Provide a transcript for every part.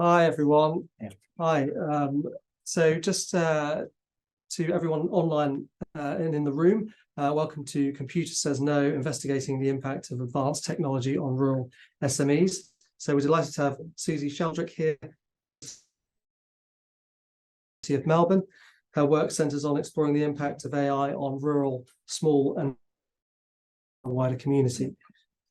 Hi, everyone. Hi. So just to everyone online and in the room, welcome to Computer Says No, investigating the impact of advanced technology on rural SMEs. So we're delighted to have Susie Sheldrick here of Melbourne. Her work centres on exploring the impact of AI on rural, small and wider community.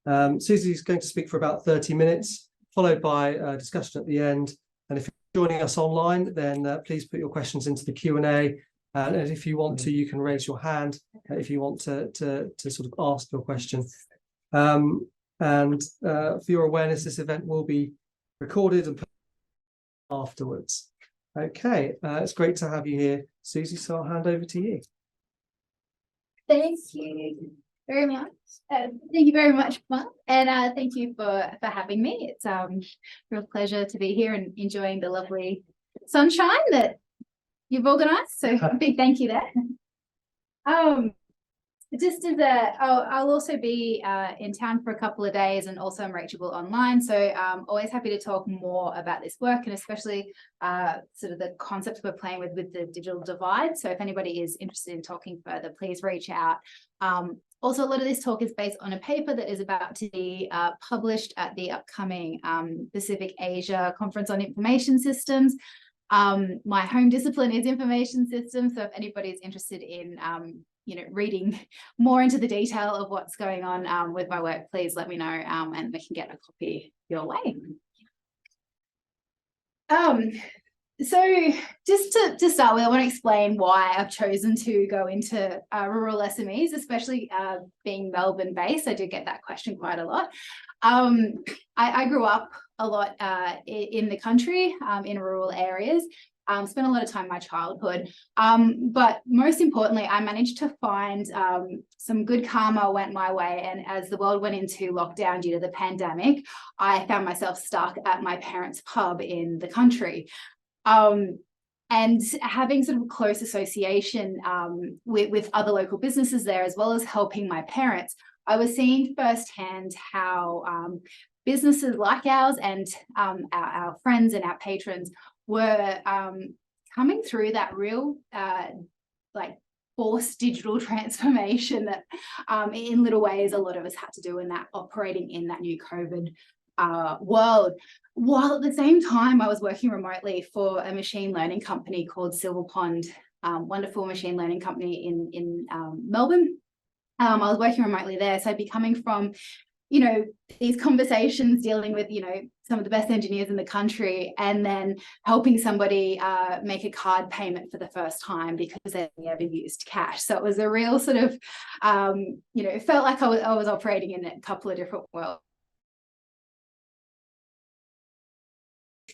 Susie is going to speak for about 30 minutes, followed by a discussion at the end. And if you're joining us online, then please put your questions into the Q&A. And if you want to, you can raise your hand if you want to sort of ask your question. For your awareness, this event will be recorded and put afterwards. Okay, it's great to have you here, Susie, so I'll hand over to you. Thank you very much. Thank you very much, Mark, and thank you for having me. It's a real pleasure to be here and enjoying the lovely sunshine that you've organised. So a big thank you there. Just as I'll also be in town for a couple of days, and also I'm reachable online. So always happy to talk more about this work, and especially sort of the concepts we're playing with the digital divide. So if anybody is interested in talking further, please reach out. Also, a lot of this talk is based on a paper that is about to be published at the upcoming Pacific Asia Conference on Information Systems. My home discipline is information systems, so if anybody is interested in reading more into the detail of what's going on with my work, please let me know, and we can get a copy your way. So just to start with, I want to explain why I've chosen to go into rural SMEs, especially being Melbourne based. I do get that question quite a lot. I grew up a lot in the country, in rural areas. Spent a lot of time in my childhood, but most importantly, I managed to find some good karma went my way. And as the world went into lockdown due to the pandemic, I found myself stuck at my parents' pub in the country. And having sort of a close association with other local businesses there, as well as helping my parents, I was seeing firsthand how businesses like ours and our friends and our patrons were coming through that real forced digital transformation that in little ways a lot of us had to do in that operating in that new COVID world, while at the same time I was working remotely for a machine learning company called Silver Pond, wonderful machine learning company in Melbourne. I was working remotely there, so I'd be coming from these conversations dealing with some of the best engineers in the country, and then helping somebody make a card payment for the first time because they never used cash. So it was a real sort of it felt like I was operating in a couple of different worlds.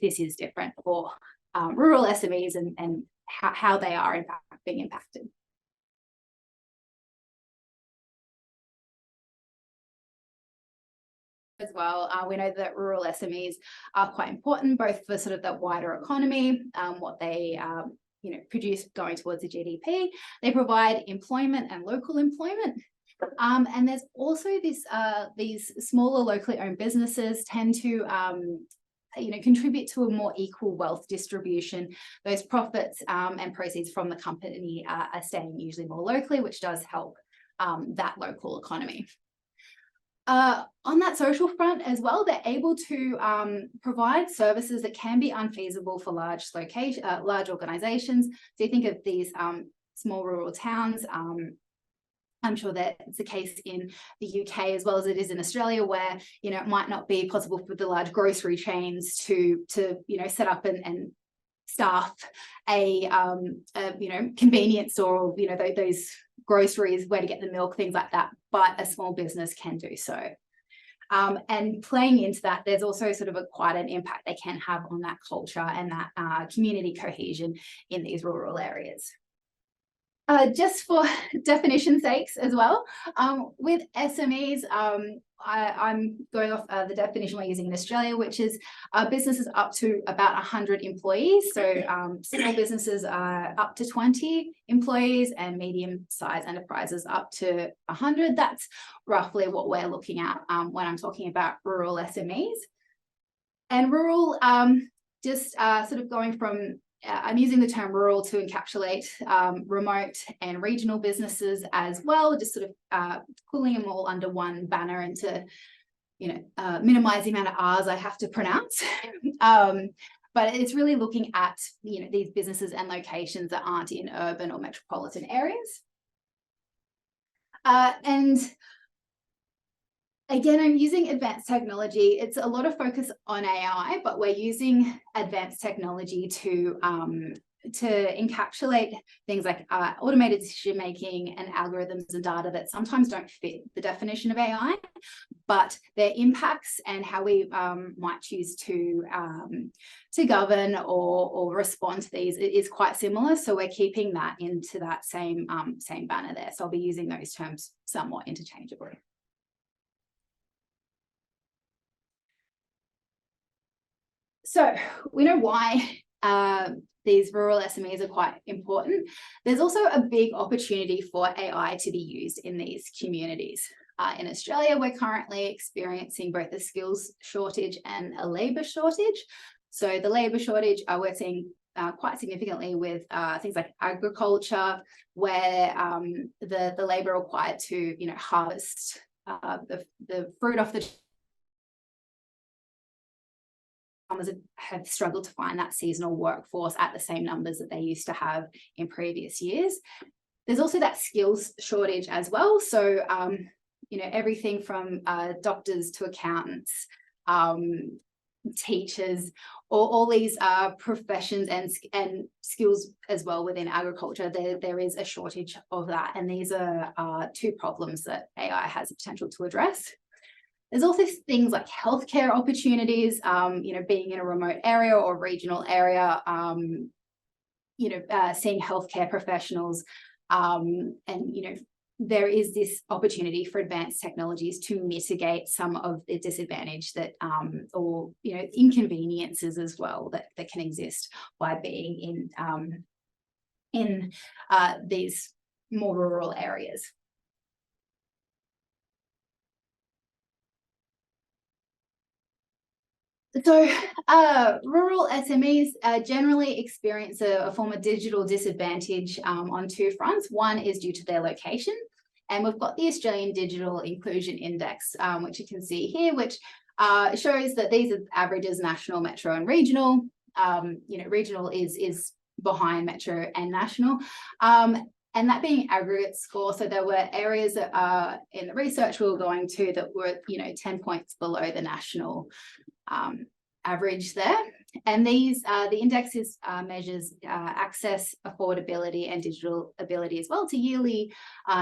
This is different for rural SMEs and how they are in fact being impacted. As well, we know that rural SMEs are quite important, both for sort of the wider economy, what they produce going towards the GDP. They provide employment and local employment. And there's also these smaller locally owned businesses tend to contribute to a more equal wealth distribution. Those profits and proceeds from the company are staying usually more locally, which does help that local economy. On that social front as well, they're able to provide services that can be unfeasible for large organizations. So you think of these small rural towns. I'm sure that it's the case in the UK as well as it is in Australia, where it might not be possible for the large grocery chains to set up and staff a convenience store, or those groceries, where to get the milk, things like that, but a small business can do so. And playing into that, there's also sort of quite an impact they can have on that culture and that community cohesion in these rural areas. Just for definition sakes as well, with SMEs, I'm going off the definition we're using in Australia, which is businesses up to about 100 employees. So small businesses are up to 20 employees, and medium-sized enterprises up to 100. That's roughly what we're looking at when I'm talking about rural SMEs. And rural just sort of going from, I'm using the term rural to encapsulate remote and regional businesses as well, just sort of pulling them all under one banner and to, minimize the amount of R's I have to pronounce. But it's really looking at, these businesses and locations that aren't in urban or metropolitan areas. And again, I'm using advanced technology. It's a lot of focus on AI, but we're using advanced technology to encapsulate things like automated decision-making and algorithms and data that sometimes don't fit the definition of AI, but their impacts and how we might choose to govern or respond to these is quite similar. So we're keeping that into that same banner there. So I'll be using those terms somewhat interchangeably. So we know why these rural SMEs are quite important. There's also a big opportunity for AI to be used in these communities. In Australia, we're currently experiencing both a skills shortage and a labour shortage. So the labour shortage we're seeing quite significantly with things like agriculture, where the labour required to harvest the fruit off the farmers have struggled to find that seasonal workforce at the same numbers that they used to have in previous years. There's also that skills shortage as well. So, everything from doctors to accountants, teachers, all these professions and skills as well within agriculture, there is a shortage of that. And these are two problems that AI has the potential to address. There's also things like healthcare opportunities, being in a remote area or regional area, seeing healthcare professionals, and, there is this opportunity for advanced technologies to mitigate some of the disadvantage that, or, inconveniences as well that can exist by being in these more rural areas. So rural SMEs generally experience a form of digital disadvantage on two fronts. One is due to their location, and we've got the Australian Digital Inclusion Index, which you can see here, which shows that these are averages national, metro and regional. Regional is behind metro and national. And that being aggregate score, so there were areas that in the research we were going to that were 10 points below the national average there. And these the index measures access, affordability and digital ability as well. It's a yearly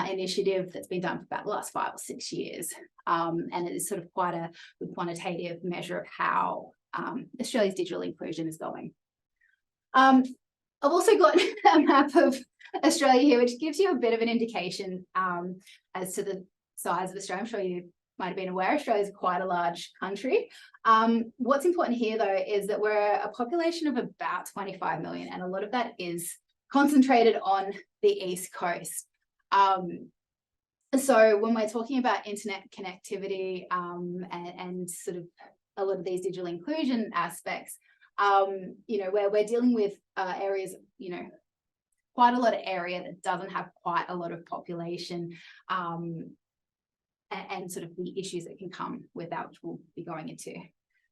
initiative that's been done for about the last 5 or 6 years, and it is sort of quite a quantitative measure of how Australia's digital inclusion is going. I've also got a map of Australia here, which gives you a bit of an indication as to the size of Australia. I'm sure you might have been aware Australia is quite a large country. What's important here, though, is that we're a population of about 25 million, and a lot of that is concentrated on the East Coast. So when we're talking about internet connectivity and sort of a lot of these digital inclusion aspects, where we're dealing with areas, quite a lot of area that doesn't have quite a lot of population, and sort of the issues that can come with that, which we'll be going into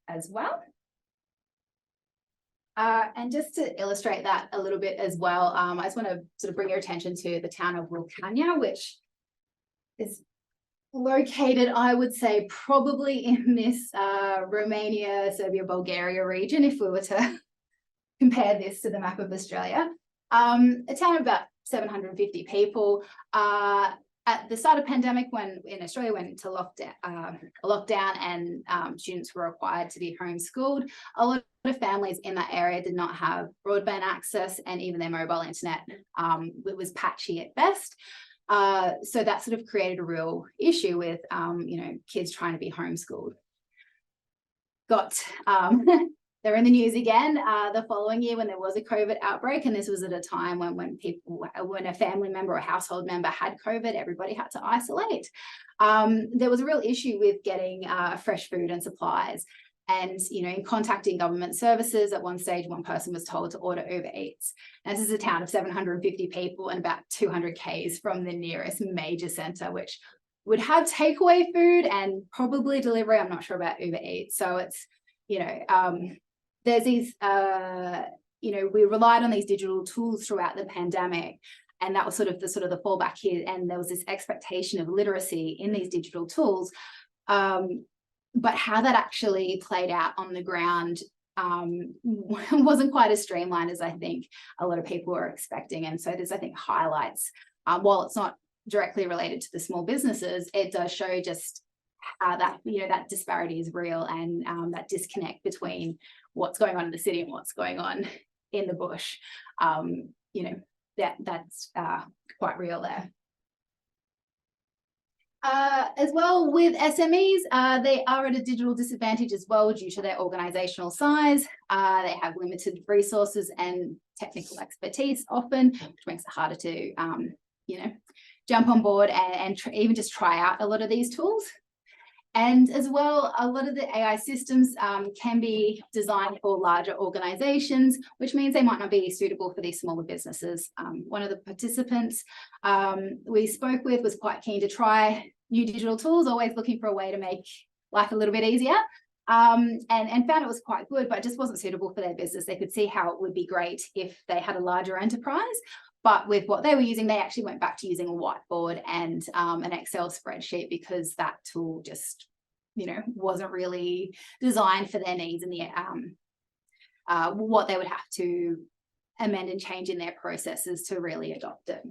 as well. And just to illustrate that a little bit as well, I just want to sort of bring your attention to the town of Wilcannia, which is located, I would say, probably in this Romania, Serbia, Bulgaria region, if we were to compare this to the map of Australia. A town of about 750 people. At the start of pandemic, when in Australia went into lockdown and students were required to be homeschooled, a lot of families in that area did not have broadband access, and even their mobile internet it was patchy at best. So that sort of created a real issue with kids trying to be homeschooled. They're in the news again the following year when there was a COVID outbreak, and this was at a time when a family member or household member had COVID, everybody had to isolate. There was a real issue with getting fresh food and supplies, And, in contacting government services, at one stage, one person was told to order Uber Eats. And this is a town of 750 people and about 200 Ks from the nearest major centre, which would have takeaway food and probably delivery. I'm not sure about Uber Eats. So it's, there's these, we relied on these digital tools throughout the pandemic. And that was sort of the fallback here. And there was this expectation of literacy in these digital tools. But how that actually played out on the ground wasn't quite as streamlined as I think a lot of people were expecting. And so this, I think, highlights, while it's not directly related to the small businesses, it does show just how that, that disparity is real, and that disconnect between what's going on in the city and what's going on in the bush. That's quite real there. As well with SMEs, they are at a digital disadvantage as well due to their organisational size. They have limited resources and technical expertise often, which makes it harder to, jump on board and even just try out a lot of these tools. And as well, a lot of the AI systems can be designed for larger organisations, which means they might not be suitable for these smaller businesses. One of the participants we spoke with was quite keen to try new digital tools, always looking for a way to make life a little bit easier, and found it was quite good, but just wasn't suitable for their business. They could see how it would be great if they had a larger enterprise. But with what they were using, they actually went back to using a whiteboard and an Excel spreadsheet, because that tool just, wasn't really designed for their needs and the what they would have to amend and change in their processes to really adopt it.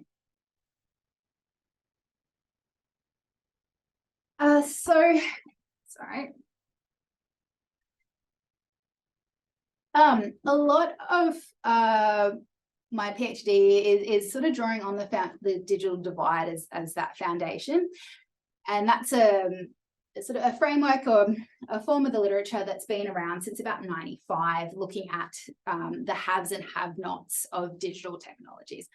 Sorry. A lot of my PhD is sort of drawing on the digital divide as that foundation. And that's a sort of a framework or a form of the literature that's been around since about 95, looking at the haves and have-nots of digital technologies.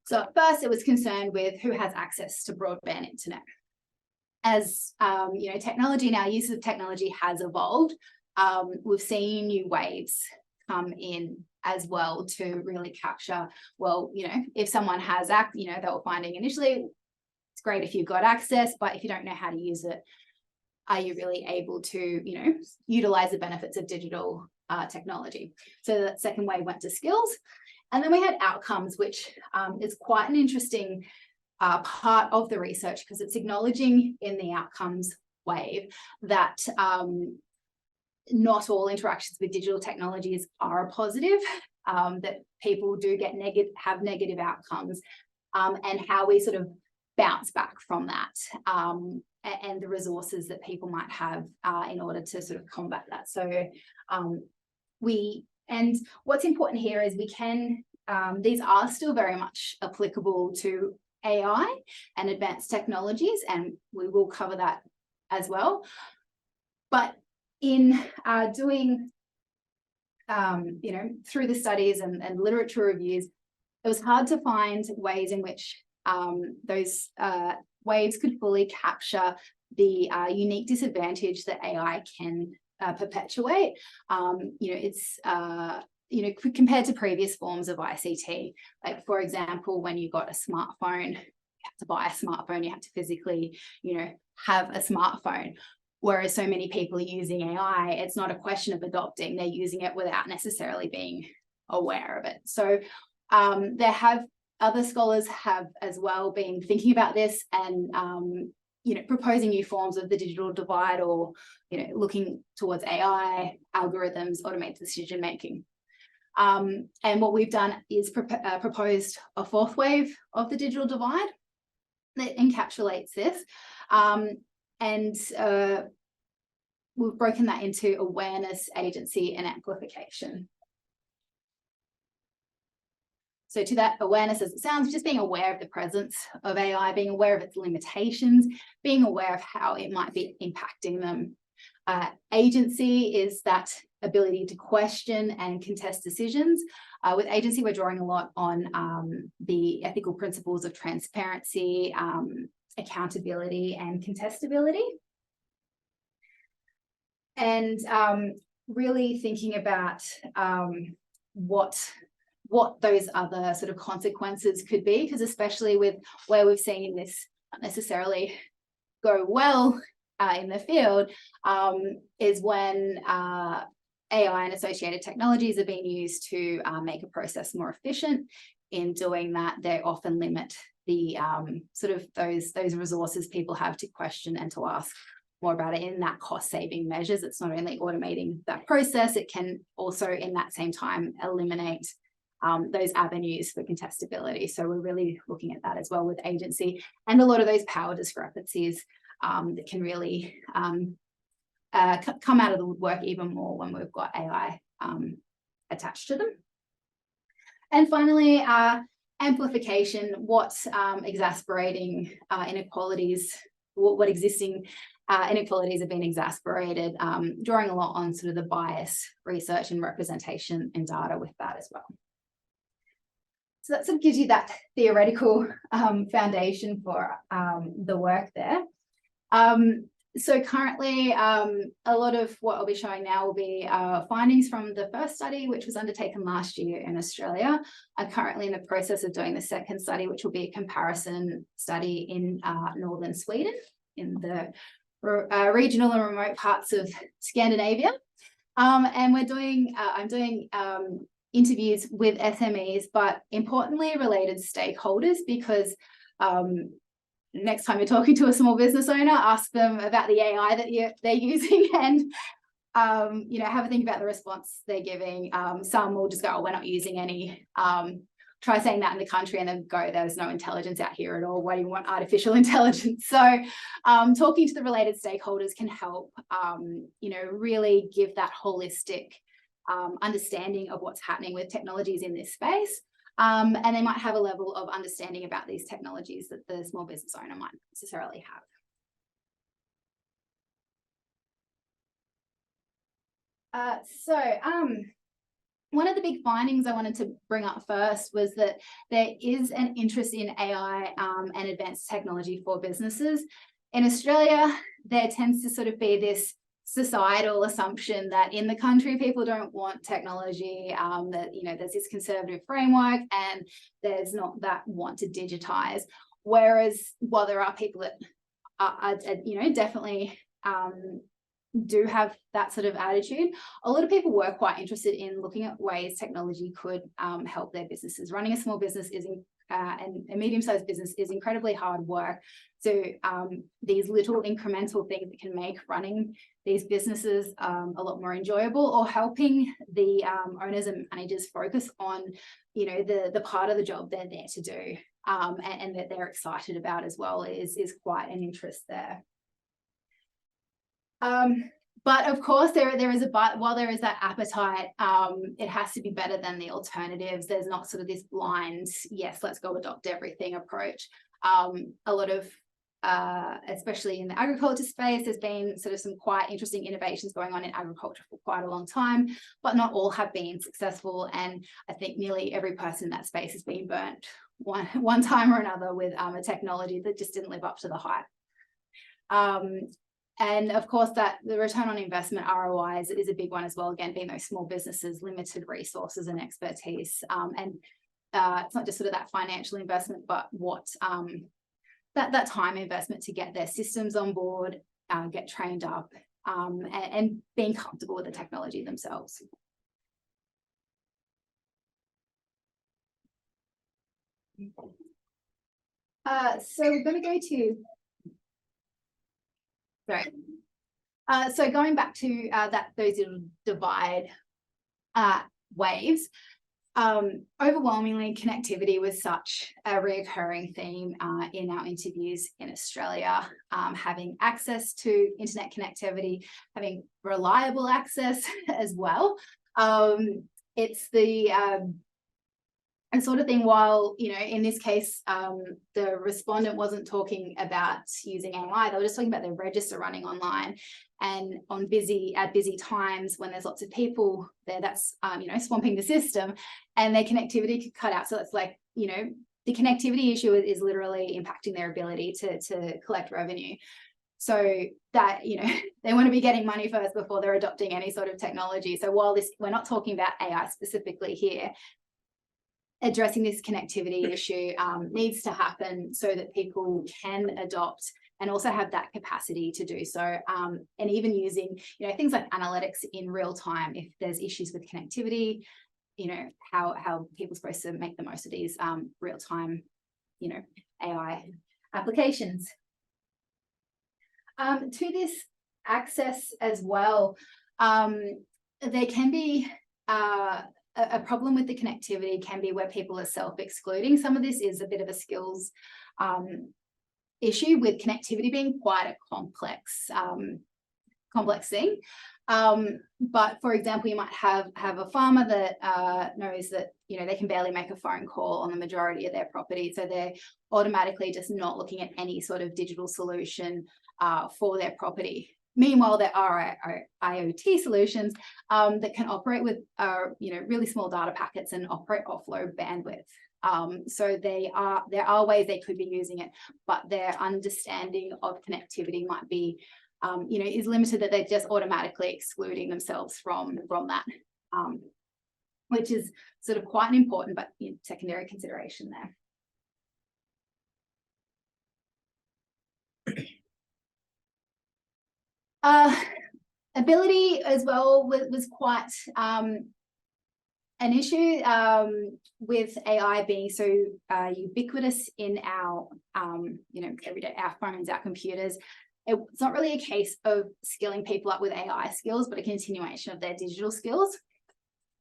So at first it was concerned with who has access to broadband internet. As technology and our use of technology has evolved, we've seen new waves come in as well to really capture, well, if someone has they were finding initially, it's great if you've got access, but if you don't know how to use it, are you really able to, utilize the benefits of digital technology? So that second wave went to skills. And then we had outcomes, which is quite an interesting part of the research, because it's acknowledging in the outcomes wave that not all interactions with digital technologies are a positive, that people do have negative outcomes, and how we sort of bounce back from that, and the resources that people might have in order to sort of combat that. So and what's important here is these are still very much applicable to AI and advanced technologies, and we will cover that as well. But in doing, through the studies and literature reviews, it was hard to find ways in which those waves could fully capture the unique disadvantage that AI can perpetuate. It's compared to previous forms of ICT. Like, for example, when you got a smartphone, you have to buy a smartphone, you have to physically, have a smartphone. Whereas so many people are using AI, it's not a question of adopting, they're using it without necessarily being aware of it. So other scholars have as well been thinking about this and, proposing new forms of the digital divide, or, looking towards AI, algorithms, automated decision making. And what we've done is proposed a fourth wave of the digital divide that encapsulates this. And we've broken that into awareness, agency, and amplification. So to that awareness, as it sounds, just being aware of the presence of AI, being aware of its limitations, being aware of how it might be impacting them. Agency is that ability to question and contest decisions. With agency, we're drawing a lot on the ethical principles of transparency, accountability, and contestability. and really thinking about what those other sort of consequences could be, because especially with where we've seen this not necessarily go well in the field, is when AI and associated technologies are being used to make a process more efficient. In doing that, they often limit the sort of those resources people have to question and to ask more about it in that cost-saving measures. It's not only automating that process, it can also in that same time eliminate those avenues for contestability. So we're really looking at that as well with agency and a lot of those power discrepancies that can really come out of the woodwork even more when we've got AI attached to them. And finally, amplification, what's exasperating inequalities, what existing inequalities have been exacerbated, drawing a lot on sort of the bias, research and representation and data with that as well. So that sort of gives you that theoretical foundation for the work there. So currently, a lot of what I'll be showing now will be findings from the first study, which was undertaken last year in Australia. I'm currently in the process of doing the second study, which will be a comparison study in northern Sweden, in the regional and remote parts of Scandinavia. And we're doing, I'm doing interviews with SMEs, but importantly related stakeholders, because next time you're talking to a small business owner, ask them about the AI that they're using, and you know, have a think about the response they're giving. Some will just go, oh, we're not using any. Try saying that in the country and then go, there's no intelligence out here at all. Why do you want artificial intelligence? So talking to the related stakeholders can help, you know, really give that holistic understanding of what's happening with technologies in this space. And they might have a level of understanding about these technologies that the small business owner might necessarily have. One of the big findings I wanted to bring up first was that there is an interest in AI and advanced technology for businesses. In Australia, there tends to sort of be this societal assumption that in the country people don't want technology, that, you know, there's this conservative framework and there's not that want to digitize. Whereas while there are people that are you know, definitely do have that sort of attitude, a lot of people were quite interested in looking at ways technology could help their businesses. Running a small business is and a medium-sized business is incredibly hard work. So these little incremental things that can make running these businesses a lot more enjoyable, or helping the owners and managers focus on, you know, the part of the job they're there to do, and that they're excited about as well, is quite an interest there. But of course, there is a but. While there is that appetite, it has to be better than the alternatives. There's not sort of this blind, yes, let's go adopt everything approach. A lot of, especially in the agriculture space, there's been sort of some quite interesting innovations going on in agriculture for quite a long time, but not all have been successful. And I think nearly every person in that space has been burnt one time or another with a technology that just didn't live up to the hype. And of course, that the return on investment, ROI, is a big one as well. Again, being those small businesses, limited resources and expertise. And it's not just sort of that financial investment, but what that time investment to get their systems on board, get trained up, and being comfortable with the technology themselves. So we're going to go to, sorry. So going back to those little divide waves, overwhelmingly connectivity was such a reoccurring theme in our interviews in Australia. Having access to internet connectivity, having reliable access as well. It's the sort of thing, while, you know, in this case, the respondent wasn't talking about using AI, they were just talking about their register running online, and on at busy times when there's lots of people there, that's, you know, swamping the system, and their connectivity could cut out. So it's like, you know, the connectivity issue is literally impacting their ability to collect revenue. So that, they want to be getting money first before they're adopting any sort of technology. So while we're not talking about AI specifically here, addressing this connectivity issue needs to happen so that people can adopt and also have that capacity to do so. And even using, things like analytics in real time, if there's issues with connectivity, how people are supposed to make the most of these real time, AI applications. To this access as well, there can be a problem with the connectivity can be where people are self-excluding. Some of this is a bit of a skills issue, with connectivity being quite a complex thing. But for example, you might have a farmer that knows that they can barely make a phone call on the majority of their property, so they're automatically just not looking at any sort of digital solution for their property. Meanwhile, there are IoT solutions that can operate with really small data packets and operate off low bandwidth. So there are ways they could be using it, but their understanding of connectivity might be is limited, that they're just automatically excluding themselves from that, which is sort of quite an important but secondary consideration there. Ability as well was quite an issue with AI being so ubiquitous in our everyday, our phones, our computers. It's not really a case of skilling people up with AI skills, but a continuation of their digital skills.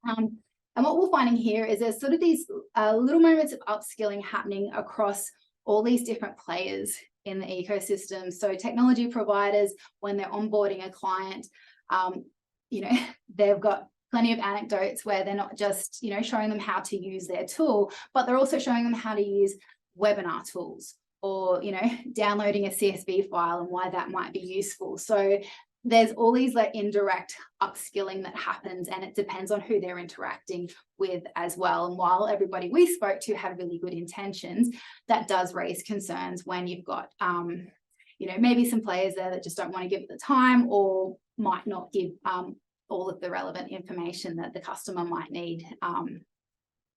And what we're finding here is there's sort of these little moments of upskilling happening across all these different players in the ecosystem. So technology providers, when they're onboarding a client, they've got plenty of anecdotes where they're not just, showing them how to use their tool, but they're also showing them how to use webinar tools, or, downloading a CSV file and why that might be useful. So there's all these indirect upskilling that happens, and it depends on who they're interacting with as well. And while everybody we spoke to had really good intentions, that does raise concerns when you've got, maybe some players there that just don't want to give it the time, or might not give all of the relevant information that the customer might need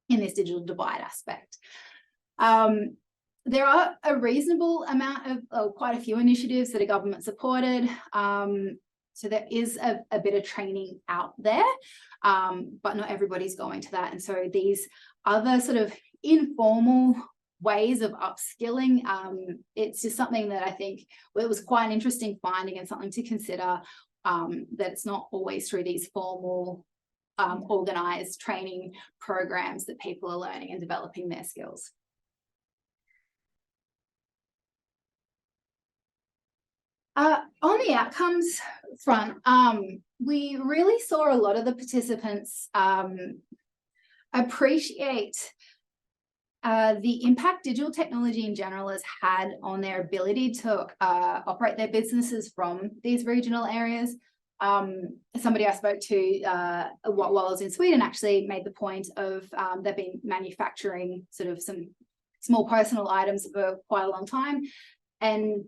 in this digital divide aspect. There are a reasonable amount of quite a few initiatives that are government supported. So there is a bit of training out there, but not everybody's going to that. And so these other sort of informal ways of upskilling, it's just something that I think it was quite an interesting finding and something to consider, that it's not always through these formal organized training programs that people are learning and developing their skills. On the outcomes front, we really saw a lot of the participants appreciate the impact digital technology in general has had on their ability to operate their businesses from these regional areas. Somebody I spoke to while I was in Sweden actually made the point of they've been manufacturing sort of some small personal items for quite a long time, and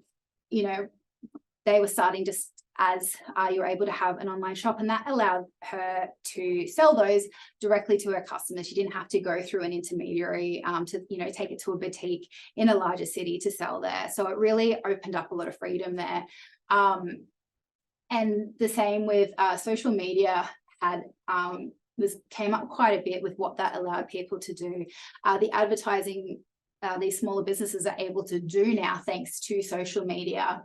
they were starting just as you're able to have an online shop, and that allowed her to sell those directly to her customers. She didn't have to go through an intermediary to take it to a boutique in a larger city to sell there. So it really opened up a lot of freedom there. And the same with social media came up quite a bit with what that allowed people to do. The advertising these smaller businesses are able to do now, thanks to social media,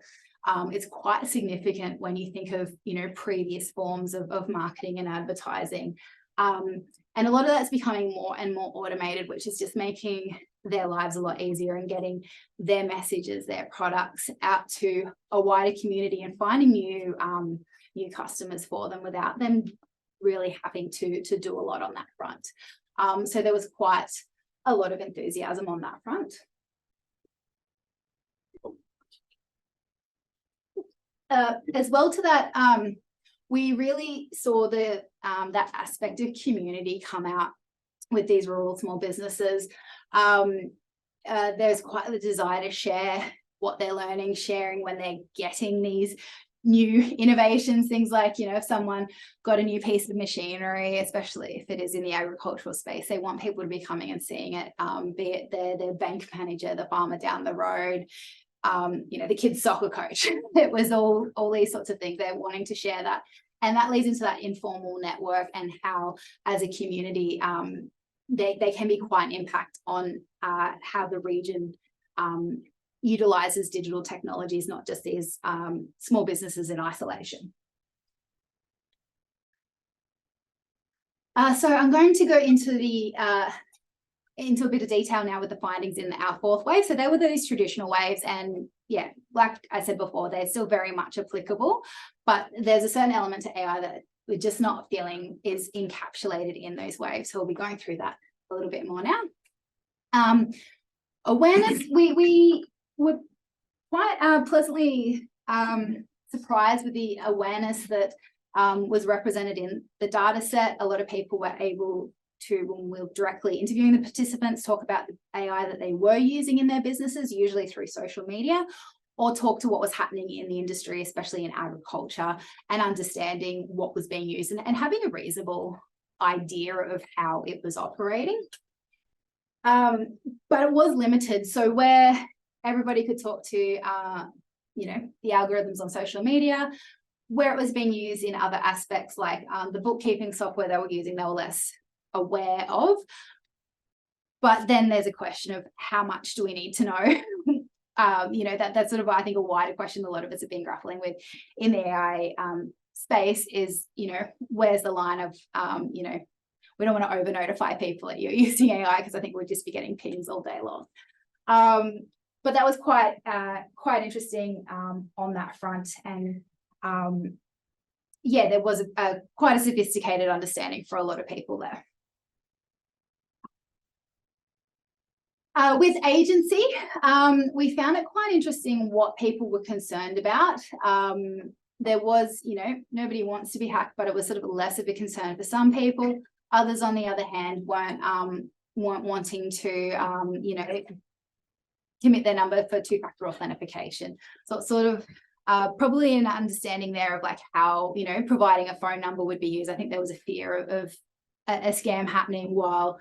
it's quite significant when you think of previous forms of marketing and advertising, and a lot of that's becoming more and more automated, which is just making their lives a lot easier and getting their messages, their products out to a wider community and finding new customers for them without them really having to do a lot on that front. So there was quite a lot of enthusiasm on that front. As well to that, we really saw that aspect of community come out with these rural small businesses. There's quite the desire to share what they're learning, sharing when they're getting these new innovations, things like, you know, if someone got a new piece of machinery, especially if it is in the agricultural space, they want people to be coming and seeing it, be it their bank manager, the farmer down the road, you know, the kid's soccer coach. It was all these sorts of things. They're wanting to share that. And that leads into that informal network and how, as a community, they can be quite an impact on how the region utilizes digital technologies, not just these small businesses in isolation. So I'm going to go into a bit of detail now with the findings in our fourth wave. So there were those traditional waves, and yeah, like I said before, they're still very much applicable, but there's a certain element to AI that we're just not feeling is encapsulated in those waves. So we'll be going through that a little bit more now. Awareness, we were quite pleasantly surprised with the awareness that was represented in the data set. A lot of people were able to, when we were directly interviewing the participants, talk about the AI that they were using in their businesses, usually through social media, or talk to what was happening in the industry, especially in agriculture, and understanding what was being used and having a reasonable idea of how it was operating. But it was limited. So where everybody could talk to, you know, the algorithms on social media, where it was being used in other aspects, like the bookkeeping software they were using, they were less aware of. But then there's a question of how much do we need to know? You know, that's sort of, I think, a wider question a lot of us have been grappling with in the AI space is, you know, where's the line of, you know, we don't want to over notify people that you're using AI, because I think we'd just be getting pings all day long. But that was quite interesting on that front. And yeah, there was quite a sophisticated understanding for a lot of people there. With agency, we found it quite interesting what people were concerned about. There was, you know, nobody wants to be hacked, but it was sort of less of a concern for some people. Others, on the other hand, weren't wanting to, you know, commit their number for two-factor authentication. So it's sort of probably an understanding there of like how, you know, providing a phone number would be used. I think there was a fear of a scam happening while,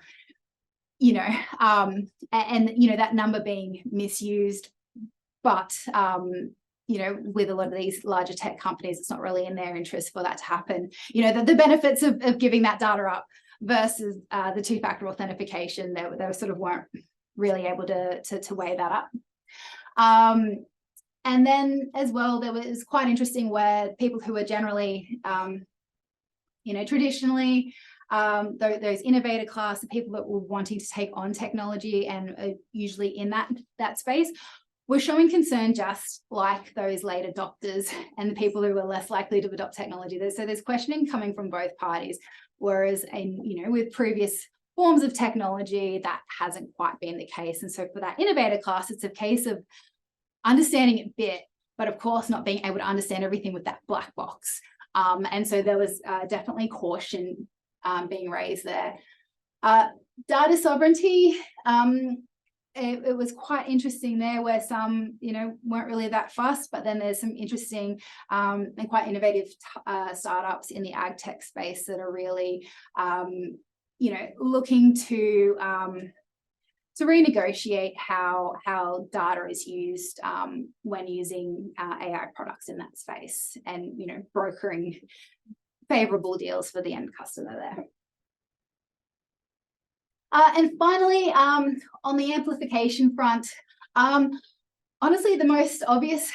you know, and you know, that number being misused. But you know, with a lot of these larger tech companies, it's not really in their interest for that to happen. You know, the benefits of giving that data up versus the two-factor authentication, they sort of weren't really able to weigh that up. And then as well, there was quite interesting where people who were generally, you know, traditionally, those innovator class, the people that were wanting to take on technology and are usually in that space, were showing concern, just like those late adopters and the people who were less likely to adopt technology. So there's questioning coming from both parties, whereas you know, with previous forms of technology, that hasn't quite been the case. And so for that innovator class, it's a case of understanding it a bit, but of course not being able to understand everything with that black box. And so there was definitely caution being raised there. Data sovereignty, it was quite interesting there, where some, you know, weren't really that fussed, but then there's some interesting and quite innovative startups in the ag tech space that are really, you know, looking to renegotiate how data is used when using AI products in that space, and, you know, brokering favorable deals for the end customer there. And finally, on the amplification front, honestly, the most obvious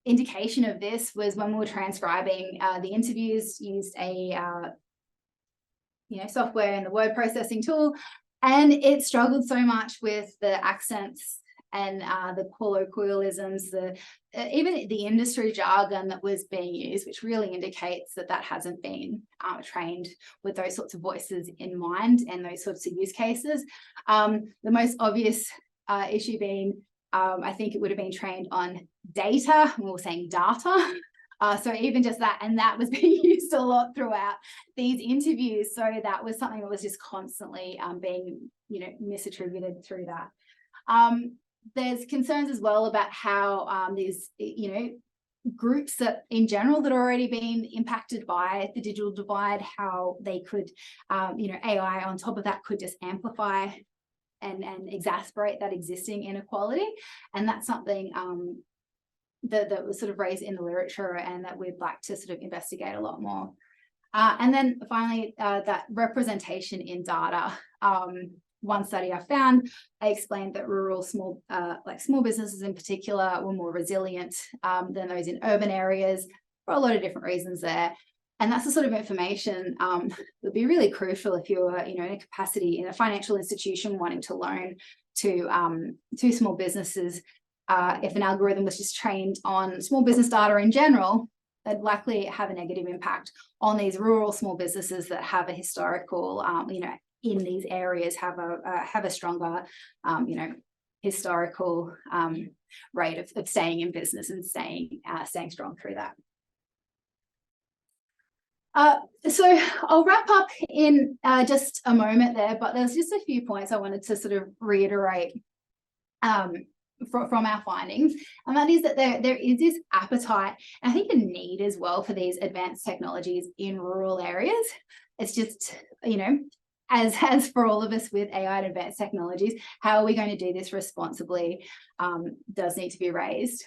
indication of this was when we were transcribing the interviews, used a you know, software and the word processing tool, and it struggled so much with the accents and the colloquialisms, even the industry jargon that was being used, which really indicates that hasn't been trained with those sorts of voices in mind and those sorts of use cases. The most obvious issue being, I think it would have been trained on data, and we were saying data. So even just that, and that was being used a lot throughout these interviews. So that was something that was just constantly being, you know, misattributed through that. there's concerns as well about how these, groups that in general that are already being impacted by the digital divide, how they could, AI on top of that could just amplify and exacerbate that existing inequality. And that's something that was sort of raised in the literature and that we'd like to sort of investigate a lot more. And then finally, that representation in data. One study I found, I explained that rural small businesses in particular were more resilient than those in urban areas for a lot of different reasons there. And that's the sort of information that would be really crucial if you were, in a capacity in a financial institution wanting to loan to small businesses. If an algorithm was just trained on small business data in general, they'd likely have a negative impact on these rural small businesses that have a historical, in these areas have a stronger, historical rate of staying in business and staying strong through that. So I'll wrap up in just a moment there, but there's just a few points I wanted to sort of reiterate from our findings, and that is that there is this appetite and I think a need as well for these advanced technologies in rural areas. It's just, as for all of us with AI and advanced technologies, how are we going to do this responsibly does need to be raised.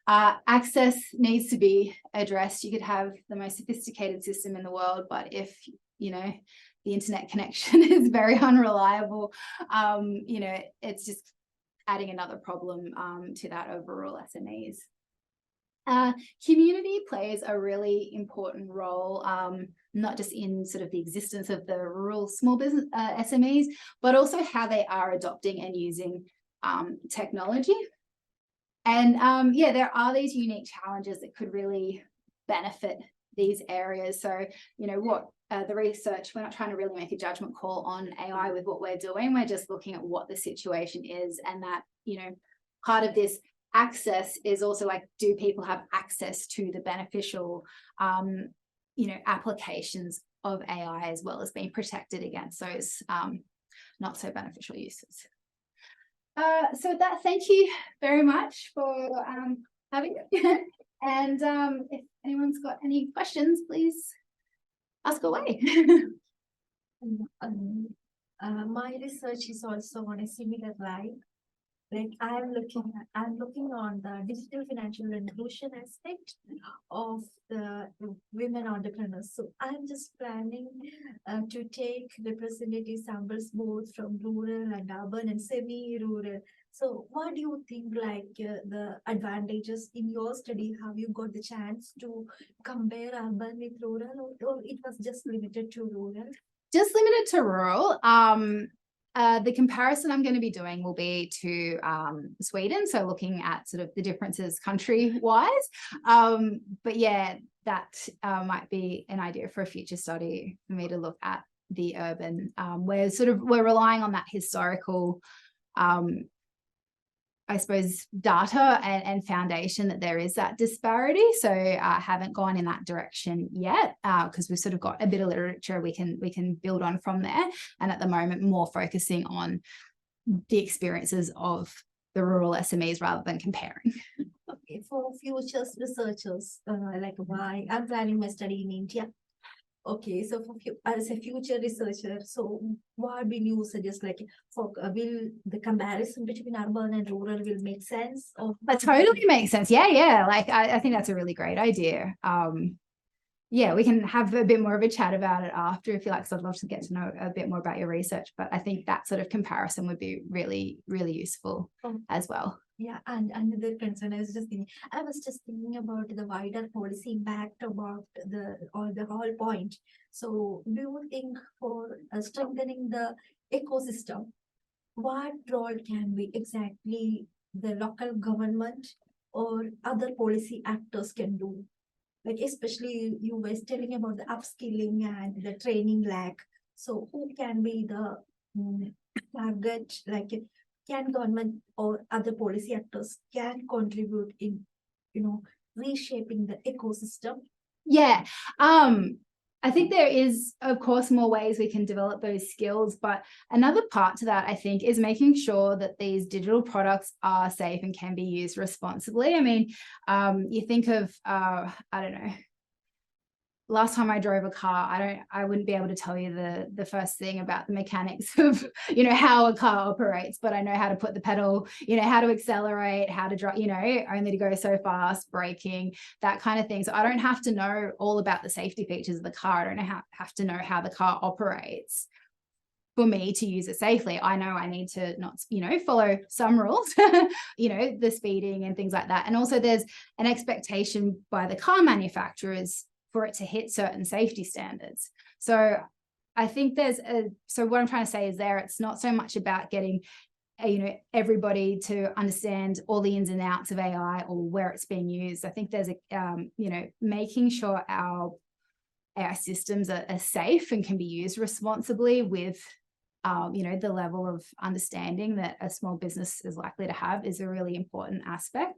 Access needs to be addressed. You could have the most sophisticated system in the world, but if, the internet connection is very unreliable, it's just adding another problem to that of rural SMEs. Community plays a really important role, not just in sort of the existence of the rural small business SMEs, but also how they are adopting and using technology. And there are these unique challenges that could really benefit these areas. So, what the research, we're not trying to really make a judgment call on AI with what we're doing. We're just looking at what the situation is, and that, part of this access is also like, do people have access to the beneficial, applications of AI, as well as being protected against those not so beneficial uses. So thank you very much for having me. And if anyone's got any questions, please ask away. My research is also on a similar line. Like I'm looking on the digital financial inclusion aspect of the women entrepreneurs. So I'm just planning to take representative samples both from rural and urban and semi-rural. So what do you think, like the advantages in your study? Have you got the chance to compare urban with rural, or it was just limited to rural? Just limited to rural. The comparison I'm going to be doing will be to Sweden, so looking at sort of the differences country-wise. But yeah, that might be an idea for a future study for me to look at the urban, where we're relying on that historical, I suppose, data and foundation that there is that disparity. So I haven't gone in that direction yet, because we've sort of got a bit of literature we can build on from there. And at the moment, more focusing on the experiences of the rural SMEs rather than comparing. Okay, for future researchers, like why I'm planning my study in India. Okay, so as a future researcher, so what will you suggest? Like, will the comparison between urban and rural will make sense? Or that totally makes sense. Yeah. Like, I think that's a really great idea. Yeah, we can have a bit more of a chat about it after if you like, because I'd love to get to know a bit more about your research. But I think that sort of comparison would be really, really useful as well. Yeah, and another concern I was just thinking about the wider policy impact about the whole point. So do you think for strengthening the ecosystem, what role can be exactly the local government or other policy actors can do? Like especially you were telling about the upskilling and the training lack. So who can be the target, like can government or other policy actors can contribute in, reshaping the ecosystem? Yeah. I think there is, of course, more ways we can develop those skills, but another part to that, I think, is making sure that these digital products are safe and can be used responsibly. I mean, you think of, I don't know, last time I drove a car, I wouldn't be able to tell you the first thing about the mechanics of, how a car operates, but I know how to put the pedal, how to accelerate, how to drive, only to go so fast, braking, that kind of thing. So I don't have to know all about the safety features of the car. I don't have to know how the car operates for me to use it safely. I know I need to not, follow some rules, the speeding and things like that. And also there's an expectation by the car manufacturers for it to hit certain safety standards. So I think so what I'm trying to say is it's not so much about getting, everybody to understand all the ins and outs of AI or where it's being used. I think there's making sure our AI systems are safe and can be used responsibly with, the level of understanding that a small business is likely to have is a really important aspect.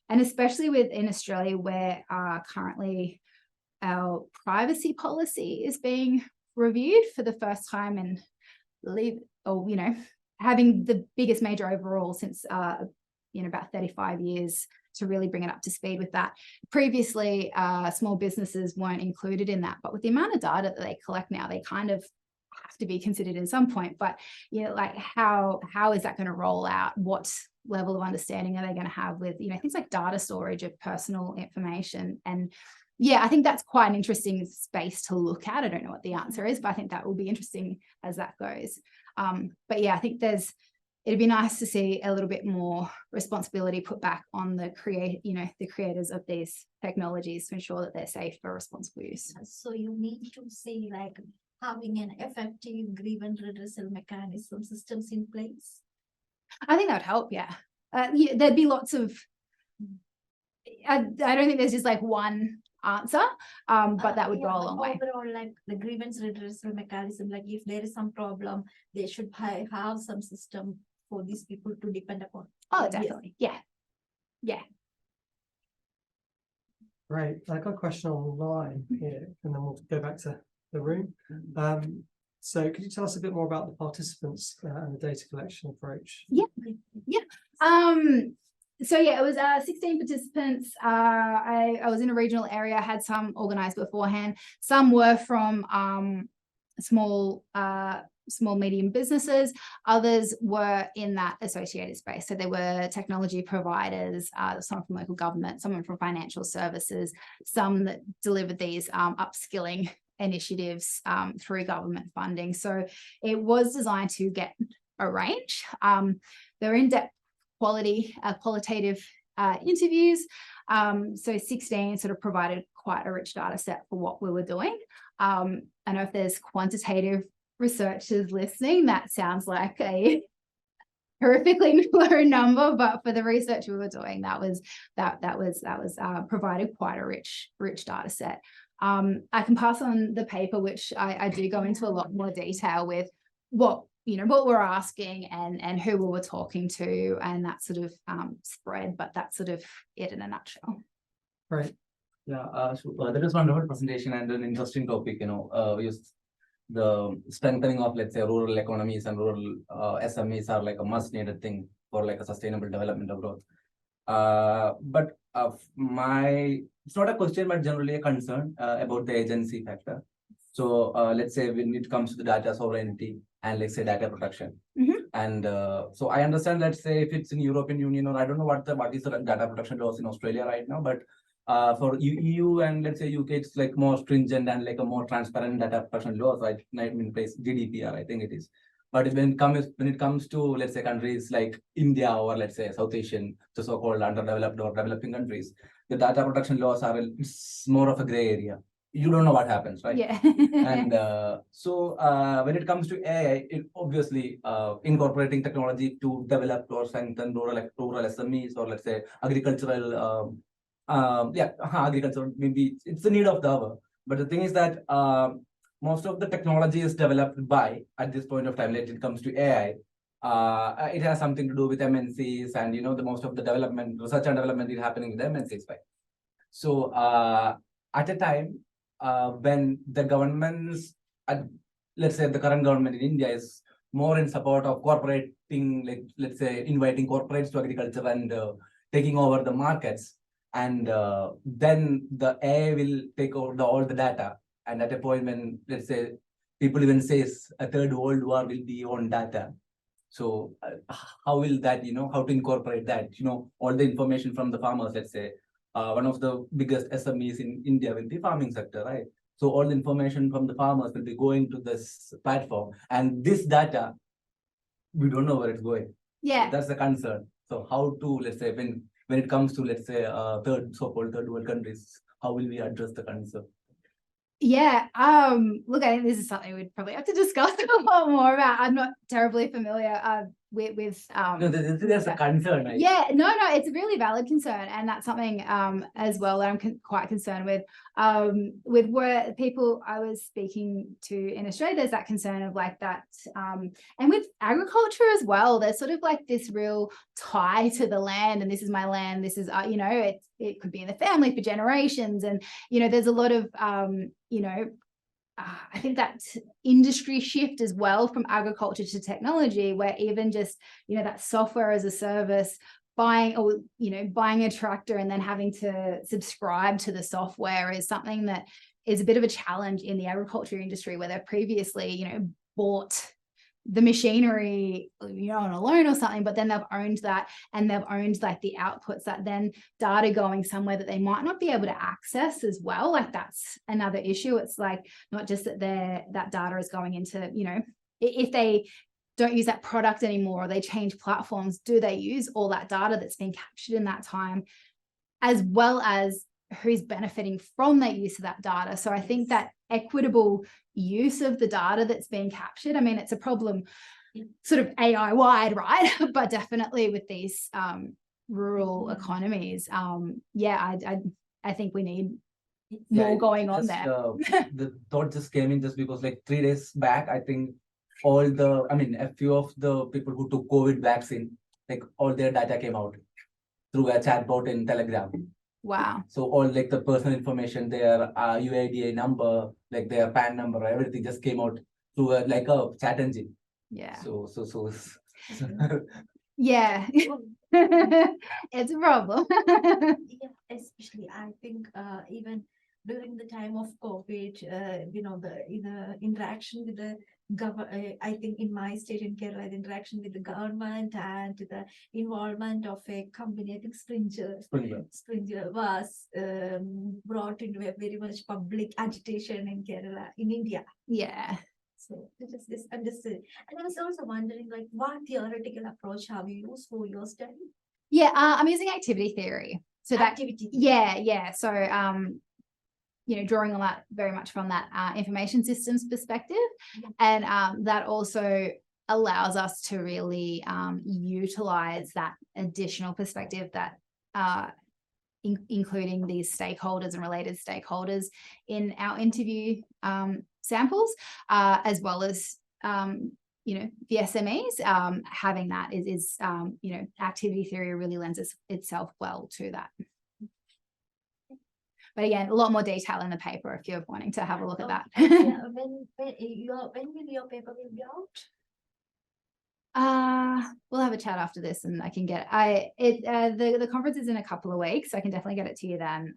And especially in Australia, where currently our privacy policy is being reviewed for the first time, and having the biggest major overhaul since about 35 years to really bring it up to speed with that. Previously, small businesses weren't included in that, but with the amount of data that they collect now, they kind of have to be considered at some point. But how is that going to roll out? What level of understanding are they going to have with things like data storage of personal information? And I think that's quite an interesting space to look at. I don't know what the answer is, but I think that will be interesting as that goes. But I think it'd be nice to see a little bit more responsibility put back on the creators of these technologies to ensure that they're safe for responsible use. So you need to say having an effective grievance redressal mechanism systems in place. I think that would help. There'd be lots of, I don't think there's just one answer, but that would go a long way. Overall, the grievance redressal mechanism, if there is some problem, they should have some system for these people to depend upon. Oh, definitely. Yeah. Great. I got a question online here, and then we'll go back to the room. So could you tell us a bit more about the participants and the data collection approach? So it was 16 participants. I was in a regional area. I had some organized beforehand. Some were from small medium businesses. Others were in that associated space. So they were technology providers, some from local government, some from financial services, some that delivered these upskilling initiatives through government funding. So it was designed to get a range. They're in-depth qualitative interviews. So 16 sort of provided quite a rich data set for what we were doing. I know if there's quantitative researchers listening, that sounds like a horrifically low number, but for the research we were doing, that was provided quite a rich data set. I can pass on the paper, which I do go into a lot more detail with what we're asking and who we were talking to and that sort of spread, but that's sort of it in a nutshell. Right. That is wonderful presentation and an interesting topic, the strengthening of, let's say, rural economies and rural SMEs are a must needed thing for a sustainable development of growth. But it's not a question, but generally a concern about the agency factor. So let's say when it comes to the data sovereignty and let's say data protection. And so I understand, let's say if it's in European Union, or I don't know what is the data protection laws in Australia right now, but for EU and let's say UK, it's more stringent and a more transparent data protection laws, right? In place GDPR, I think it is. But when it comes to, let's say, countries like India or let's say South Asian, the so-called underdeveloped or developing countries, the data protection laws are more of a gray area. You don't know what happens, right? Yeah. And so when it comes to AI, it obviously incorporating technology to develop or strengthen rural SMEs or let's say agricultural, agriculture, maybe it's the need of the hour. But the thing is that most of the technology is developed at this point of time, when it comes to AI, it has something to do with MNCs and, the most of the development, research and development is happening with MNCs, right? So at a time, when the governments, let's say the current government in India is more in support of corporating, like let's say inviting corporates to agriculture and taking over the markets, and then the AI will take over all the data. And at a point when, let's say, people even says a third world war will be on data. So how will that, how to incorporate that, all the information from the farmers, let's say, one of the biggest SMEs in India will be farming sector, right? So all the information from the farmers will be going to this platform, and this data, we don't know where it's going. Yeah. So that's the concern. So how to, let's say, when it comes to, let's say, so-called third world countries, how will we address the concern? Yeah, look, I think this is something we'd probably have to discuss a lot more about. I'm not terribly familiar with No, there's a concern. Right? Yeah, no, it's a really valid concern, and that's something as well that I'm quite concerned with where people I was speaking to in Australia. There's that concern of like that, and with agriculture as well. There's sort of like this real tie to the land, and this is my land. This is it could be in the family for generations, and there's a lot of I think that industry shift as well from agriculture to technology, where even just, that software as a service, buying a tractor and then having to subscribe to the software is something that is a bit of a challenge in the agriculture industry, where they've previously, bought the machinery, on a loan or something, but then they've owned that, and they've owned like the outputs, that then data going somewhere that they might not be able to access as well. Like that's another issue. It's like not just that that data is going into, if they don't use that product anymore, or they change platforms, do they use all that data that's been captured in that time, as well as who's benefiting from that use of that data? So I think that equitable use of the data that's being captured, I mean, it's a problem sort of AI wide, right? But definitely with these rural economies, I think we need more going on there. The thought just came in just because like 3 days back, I think a few of the people who took COVID vaccine, like all their data came out through a chatbot in Telegram. Wow. So all like the personal information, their UIDA number, like their PAN number, everything just came out through like a chat engine. Yeah. So yeah. It's a problem. Yeah, especially I think even during the time of COVID, the interaction with the I think in my state in Kerala, the interaction with the government and the involvement of a company, I think Springer was brought into a very much public agitation in Kerala, in India. Yeah. So just this understood. And I was also wondering, like, what theoretical approach have you used for your study? Yeah, I'm using activity theory. So Activity. Yeah. So drawing on that very much from that information systems perspective, and that also allows us to really utilize that additional perspective that including these stakeholders and related stakeholders in our interview samples, as well as the SMEs. Having that is activity theory really lends itself well to that. But again, a lot more detail in the paper if you're wanting to have a look at that. Yeah, when will your paper be out? We'll have a chat after this, and I can get the conference is in a couple of weeks, so I can definitely get it to you then.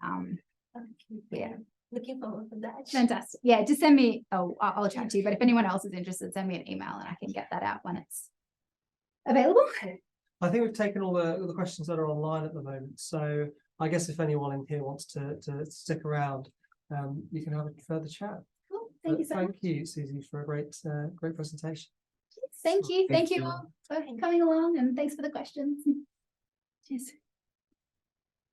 Okay, yeah. Looking forward to that. Fantastic. Yeah, just send me. I'll chat to you. But if anyone else is interested, send me an email, and I can get that out when it's available. I think we've taken all the questions that are online at the moment. So I guess if anyone in here wants to stick around, you can have a further chat. Cool. Thank you so much. Thank you, Susie, for a great presentation. Thank you. Thank you you. all for coming along, and thanks for the questions. Cheers.